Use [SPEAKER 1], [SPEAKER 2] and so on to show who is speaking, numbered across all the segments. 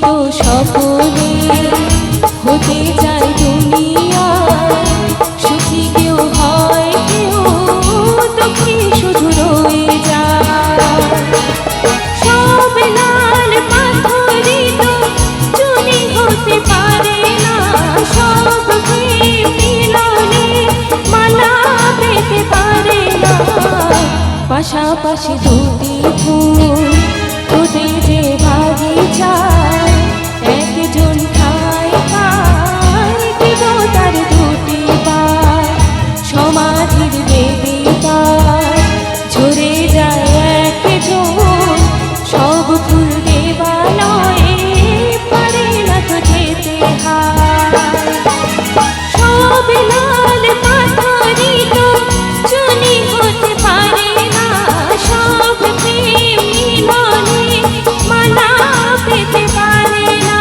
[SPEAKER 1] তো সকলে হতে চায় দুনিয়ায়, সুখী কেউ হয় কেউ দুঃখী শুধু রয়ে যায়। সব লাল পাথরই তো চুনি হতে পারে না, সব প্রেম মিলনে মালা পেতে পারে না। পাশাপাশি দুটি ফুল ফুটে যে বাগিচায়, একজন খায় খায় কেউ তার দুটি পায়। সমাধির বেদিকায় ঝরে যায় একজন, সব ফুল দেবালয়ে পারে না তো যেতে হায়। সব লাল পাথরই তো চুনি হতে পারে না, সব প্রেম মিলনে মালা পেতে পারে না।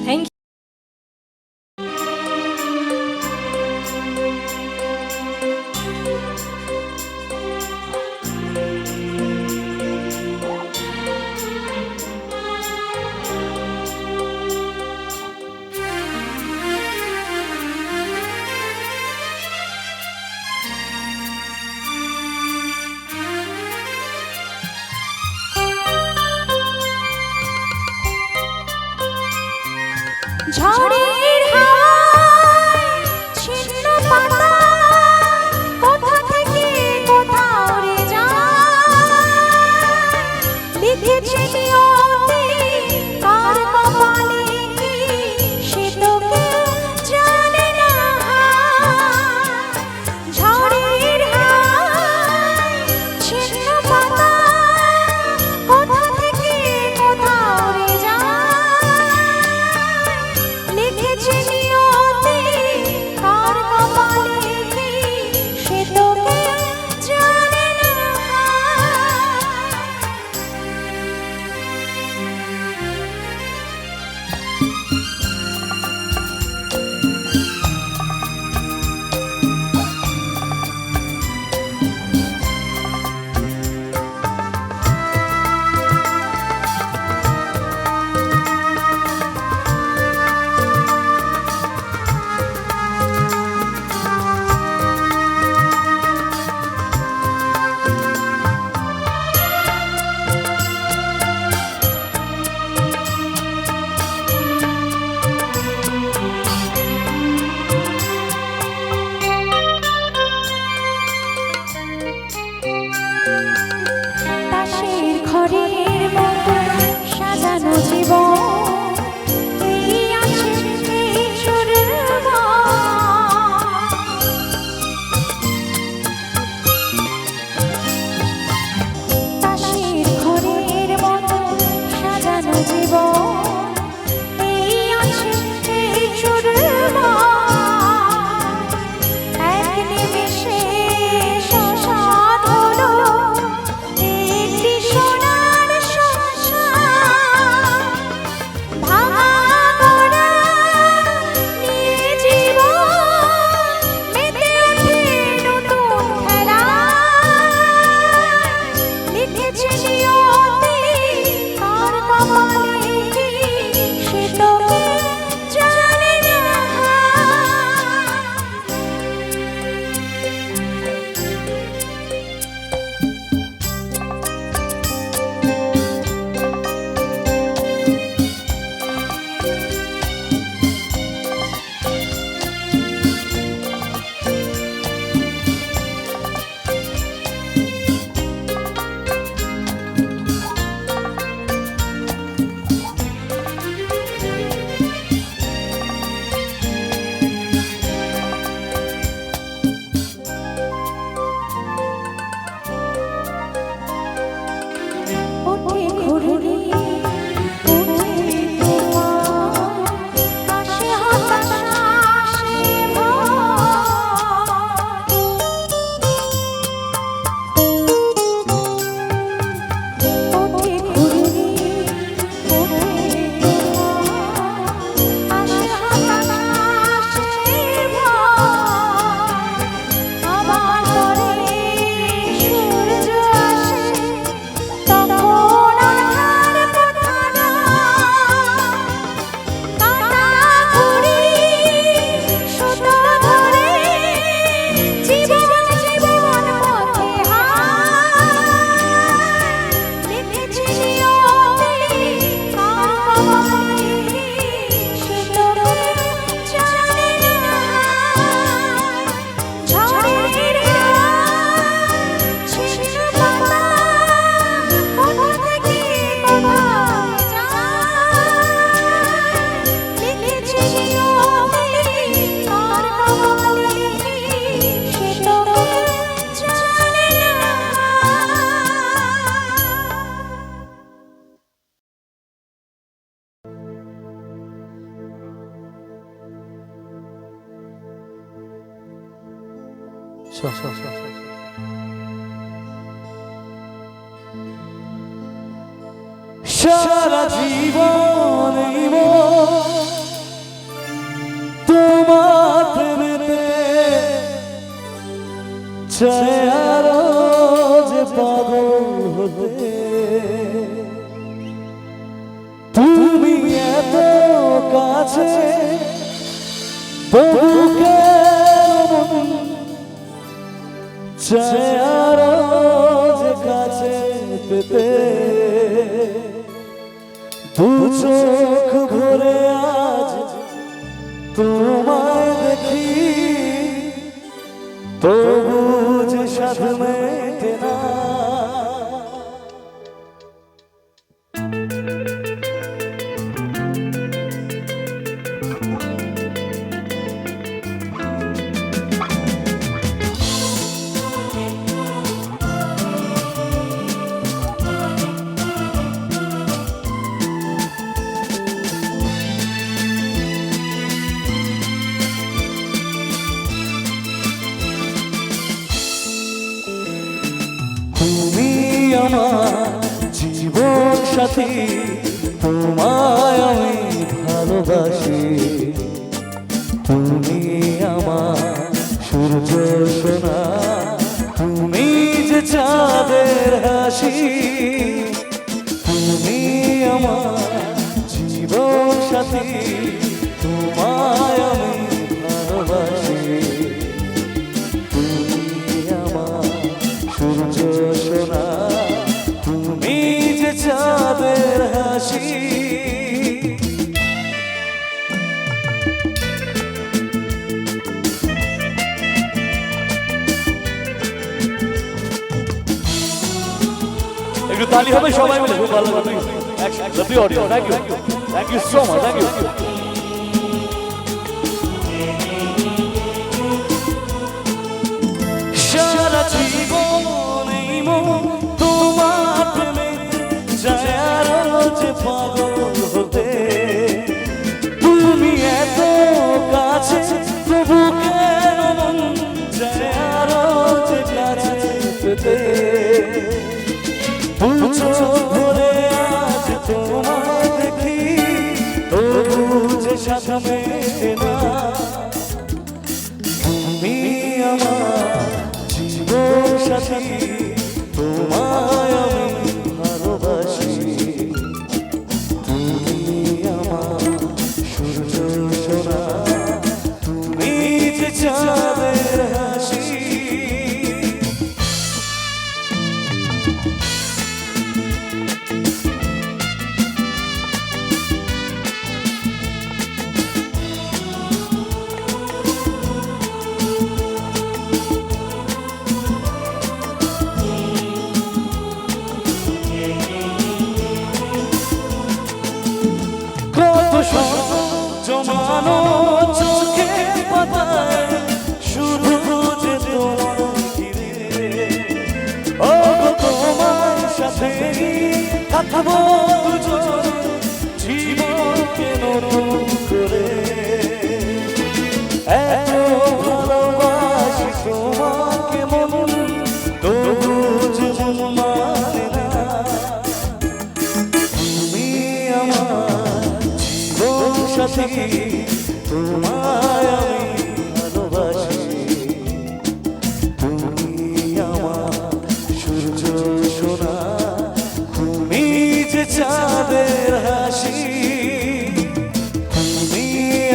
[SPEAKER 1] Thank you.
[SPEAKER 2] ঝড়ের হাওয়ায় ছিন্ন পাতা কোথা থেকে কোথাও উড়ে যায়। লিখেছে নিয়তি কার কপালে কি সে তো কেউ জানে না। ঝড়ের হাওয়ায় ছিন্ন পাতা কোথা থেকে কোথাও উড়ে যায়।
[SPEAKER 3] সারা জীবন তোমার প্রেমেতে চাই আরো যে পাগল হতে। তুমি এত কাছে তবু কেমন চাই আরো যে কাছে পেতে। দু চোখ ভরে আজ তোমায় দেখি তবু যে সাধ মেটে না। তুমি আমার জীবন সাথী, তোমায় আমি ভালোবাসি। তুমি আমার সূর্য সোনা, তুমি যে চাঁদের হাসি। তুমি আমার জীবন সাথী, তোমায় আমি ভালোবাসি। তুমি আমার সূর্য সোনা, তুমি যে চাঁদের হাসি। একটু তালি হবে সবাই মিলে, খুব ভালো লাগবে। Lovely audio, thank you so much, thank you. সারা জীবন এই মন তোমার প্রেমে চায় আরো যে পাগল হতে। তুমি এত কাছে তবু কেন মন চায় আরো যে কাছে পেতে। দু চোখ ভরে আজ তোমায় দেখি তবু যে সাধ মেটে না। তুমি আমার জীবন সাথী, তোমায় আমি ভালোবাসি। তুমি আমার সূর্য সোনা, তুমি যে চাঁদের হাসি। কত স্বপ্ন জমানো চোখে পাতায়, শুধু যে তোমার ঘিরে। ও গো তোমার সাথে থাকবো দুজন জীবনকে নতুন করে। এত ভালোবাসি তোমাকে মন, তবু যে মন মানে না। তুমি আমার জীবন সাথী, তোমায় আমি ভালোবাসি। তুমি আমার সূর্য সোনা, তুমি যে চাঁদের হাসি। তুমি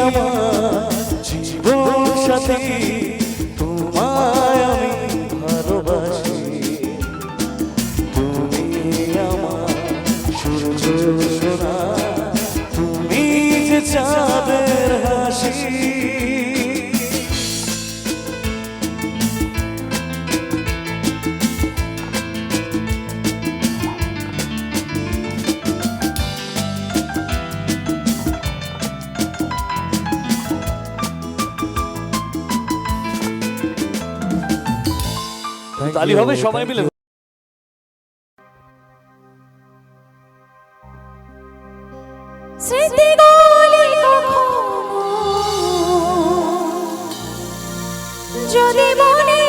[SPEAKER 3] আমার জীবন সাথী, তোমায় আমি ভালোবাসি। তুমি আমার সূর্য সোনা, তুমি যে চাঁদের হাসি। তালি হবে সবাই মিলে।
[SPEAKER 2] স্মৃতিগুলি কখনো যদি মনে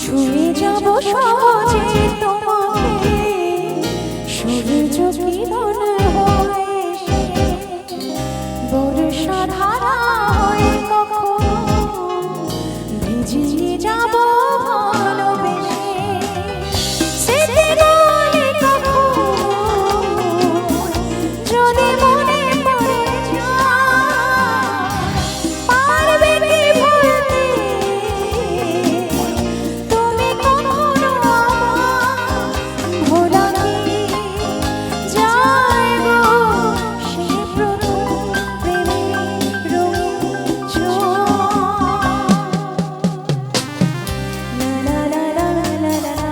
[SPEAKER 2] ছুঁয়ে যাব সহজে তোমাকে সূর্য কিরণ হয়ে এসে বর্ষা ধারা হয়ে কখনো ভিজিয়ে যাব ভালোবেসে স্মৃতিগুলি কখনো যদি মনে পড়ে যায় পারবে কি ভুলতে তুমি কখনো আমার ভোলা কি যায় গো সে প্রথম প্রেমের রঙিন ছোঁয়া লা লা লা লা লা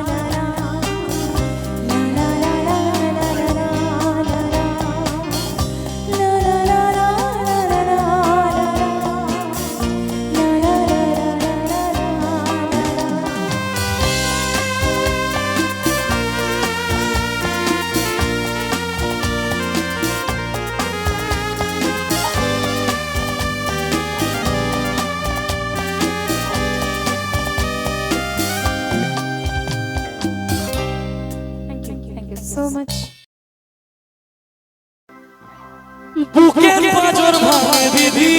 [SPEAKER 2] লা লা Thank you so much.
[SPEAKER 3] বুকের পাঁজর ভাঙে দিদি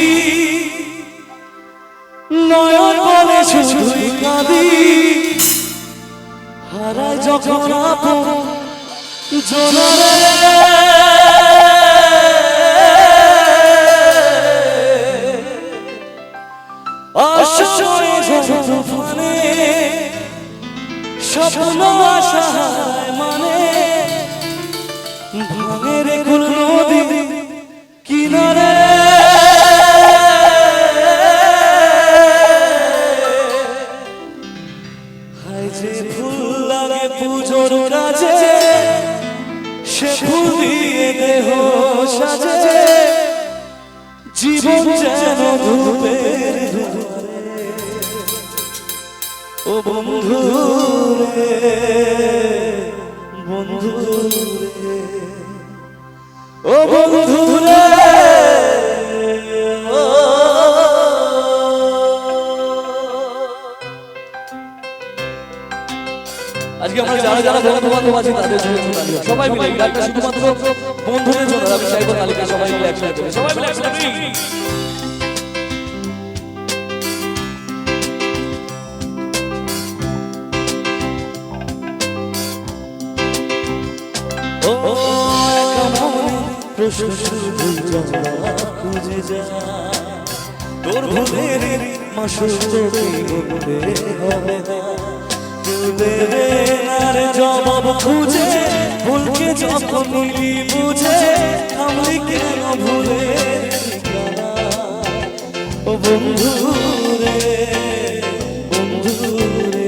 [SPEAKER 3] নয়ন বলে শুধুই কাঁদি হারায় যখন আপন জোনারে অসময়ে ঝড় তুফানে স্বপ্ন আশা হারায় মানে ভাঙে রে কুল নদী কিনারে হায় যে ফুল লাগে পুজোর কাজে সে ফুল দিয়ে দেহ সাজে জীবন যেন ধূপের দুয়ারে ও বন্ধু রে বন্ধু রে ও বন্ধু রে আজকে আমরা যারা যারা বন্ধু বান্ধব আছি তাদের জন্য তালি হোক। সবাই মিলে এই গানটা শুধুমাত্র বন্ধুদের জন্য আমি চাইবো তালিকা সবাই মিলে একসাথে করি। সবাই মিলে একসাথে করি। ও একা মনে প্রশ্ন শুধু জবাব খুঁজে যায় তোর ভুলের মাসুল তোকে বলতে হবে না কেউ দেবে না রে জবাব খুঁজে ভুলকে যখন নিলি বুঝে থামলি কেন ভুলে ও বন্ধু রে বন্ধু রে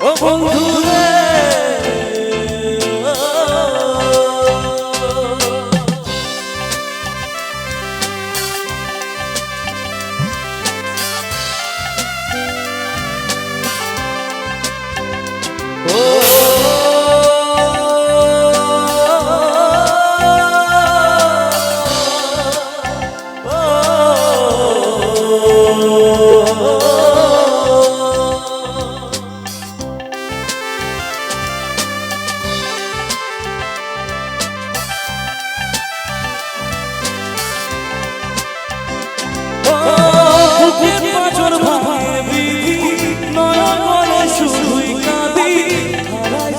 [SPEAKER 3] ও বন্ধু রে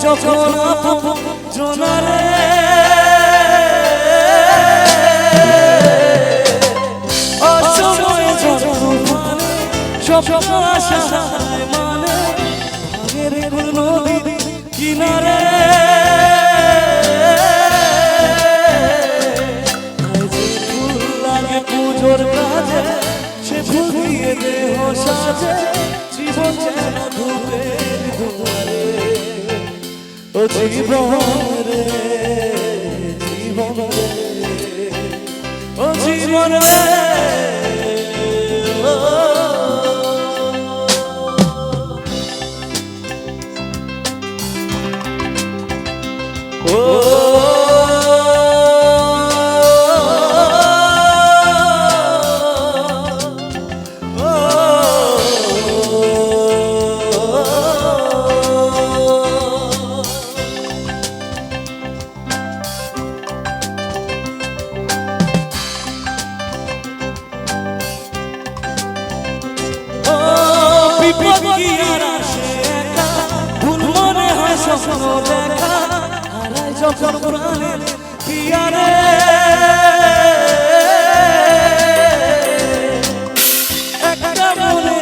[SPEAKER 3] যখন আপন জোনারে অসময়ে ঝড় তুফানে স্বপ্ন আশা হারায় মানে ভাঙের কুল নদী কিনারে যে ফুল লাগে পুজোর কাজে সে ফুল দিয়ে দেহ সাজে জীবন যেন ধূপের দুয়ারে ও জীবন রে জীবন রে ও জীবন রে ও যখন প্রাণে পিয়ারে একটা মনে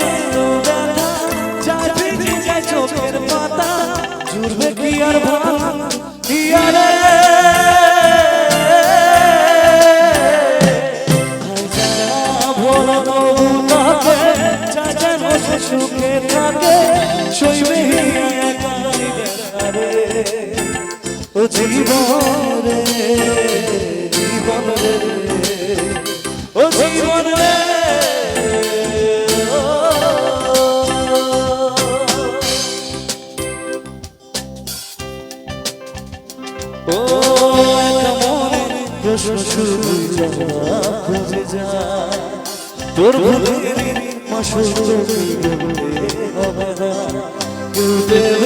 [SPEAKER 3] ব্যথা চাই ভিজে যায় চোখের পাতা জুড়বে কি আর ভাঙা পিয়ারে সুখে থাকে শৈবে ও জীবন রে জীবন রে ও জীবন রে ও একটা মনে প্রশ্ন শুধু খুঁজে যায় তোর ভুলের মাসুর হবে না কেউ